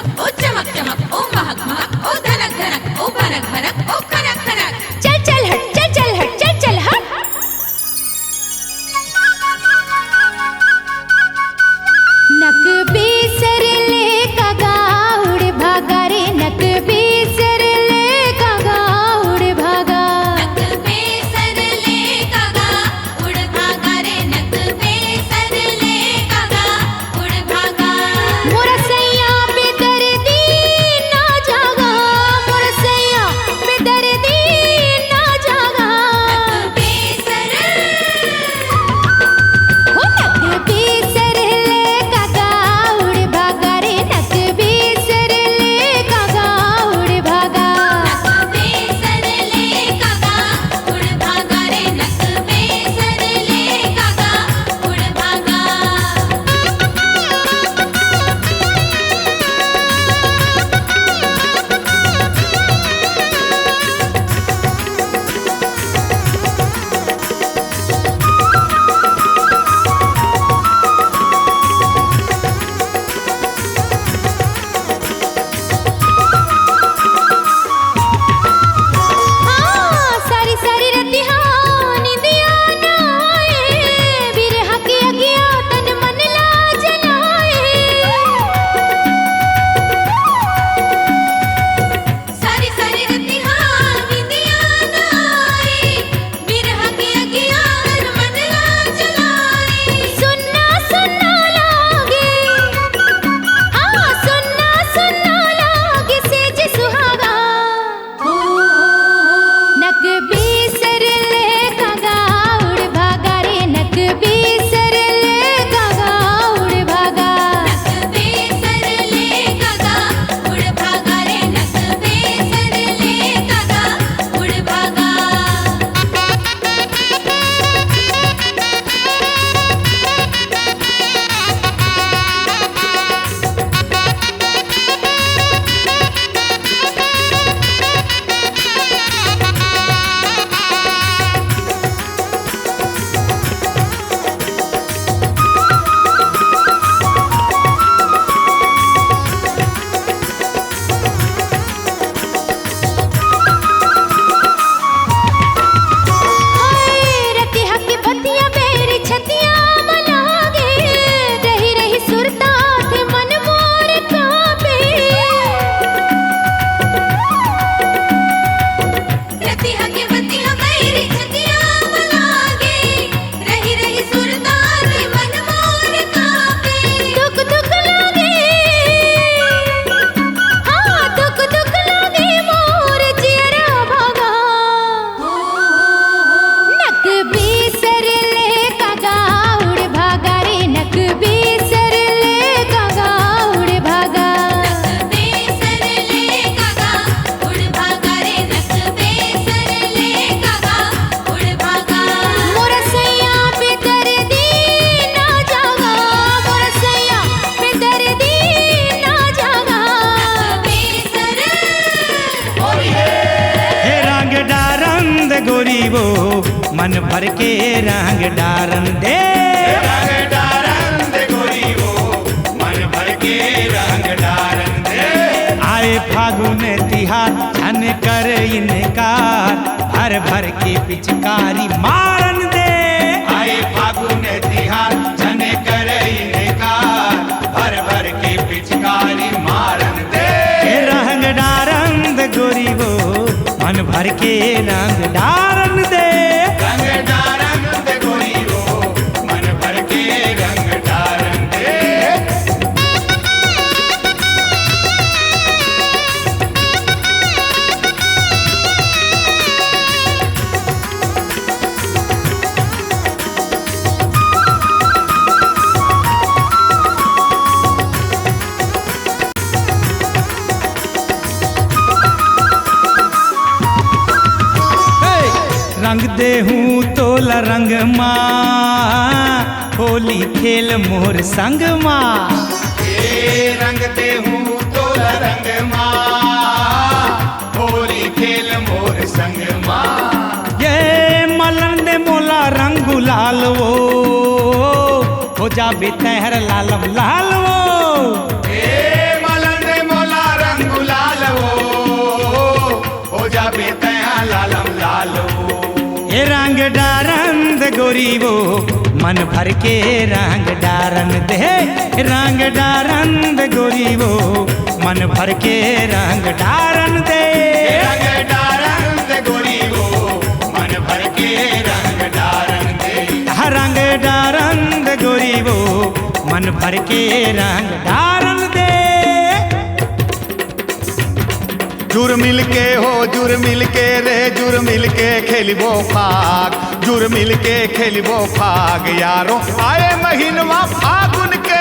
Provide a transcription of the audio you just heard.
झमक ओ चमक चमक ओ महक महक ओ धनक धनक ओ भनक भनक ओ खनक खनक। चल चल हट चल चल हट चल चल हट। नक बेसर ले कागा उड़ भागा रे नक बेसर ले कागा उड़ भागा। नक बेसर ले कागा उड़ भागा रे नक बेसर ले कागा उड़ भागा। मोरा सैया बेदर्दी ना जागा मोरा सैया बेदर्दी ना जागा। नक बेसर हो नक बेसर ले कागा उड़ भागा रे नक बेसर ले कागा उड़ भागा। नक बेसर ले कागा उड़ भागा रे नक बेसर ले कागा उड़ भागा। हाँ सारी सारी रतिहा निंदिया ना आए बिरहा की अगिया तन मन ला जलाए। सारी सारी रतिहा निंदिया ना आए बिरहा की अगिया तन मन ला जलाए। सुनना सुनना लागे हाँ सुनना सुनना लागे सेज सुहागा। नक बेसर ले कागा उड़ भागा रे नक बेसर ले कागा उड़ भागा। नक बेसर ले कागा उड़ भागा रे नक बेसर ले कागा उड़ भागा। हाय रतिहा की बत्तियां मेरी छतियां मलागे रही रही सुरता थे मन मोर कांपे। रतिहा के बत्तियां मेरी छतियां मलागे रही रही सुरता रे मन मोर कांपे। दुख दुख लागे हाँ दुख दुख लागे मोर जियरा भागा। नक बेसर ले कागा उड़ भागा रे नक बेसर ले कागा उड़ भागा। नक बेसर ले कागा उड़ भागा रे नक बेसर ले कागा उड़ भागा। मोरा सैया बेदर्दी ना जागा मोरा सैया बेदर्दी ना जागा। बेसर हे रंग डारन दे गोरी वो मन भर के रंग डारन दे। रंग डारन दे गोरी वो मन भर के रंग डारन दे। आए फागुन तिहार छन कर इनकार भर भर के पिचकारी मारन दे। आए फागुन तिहार छन कर इनकार भर भर के पिचकारी मारन दे। हे रंग डारन दे गोरी वो मन भर के रंग डारन दे। रंग डारन दे गोरी वो मन भर के रंग डारन दे। रंग दे हूँ तोला रंग माँ होली खेल मोर संग माँ। रंग दे हूँ तोला रंग माँ होली खेल मोर संग माँ। ये मलन दे मोला रंग गुलाल वो हो जाबे तहर लालम लाल वो। मलन दे रंग डारन दे गोरी वो मन भर के रंग डारन दे, रंग डारन दे गोरी वो मन भर के रंग डारन दे, रंग डारन दे गोरी वो मन भर के रंग डारन दे, रंग डारन दे गोरी वो मन भर के रंग डारन दे। जुर मिल के हो जुर मिल के रे जुर मिल के खेलिबो फाग, जुर मिल के खेलिबो फाग यारो आए महीनवा फागुन के,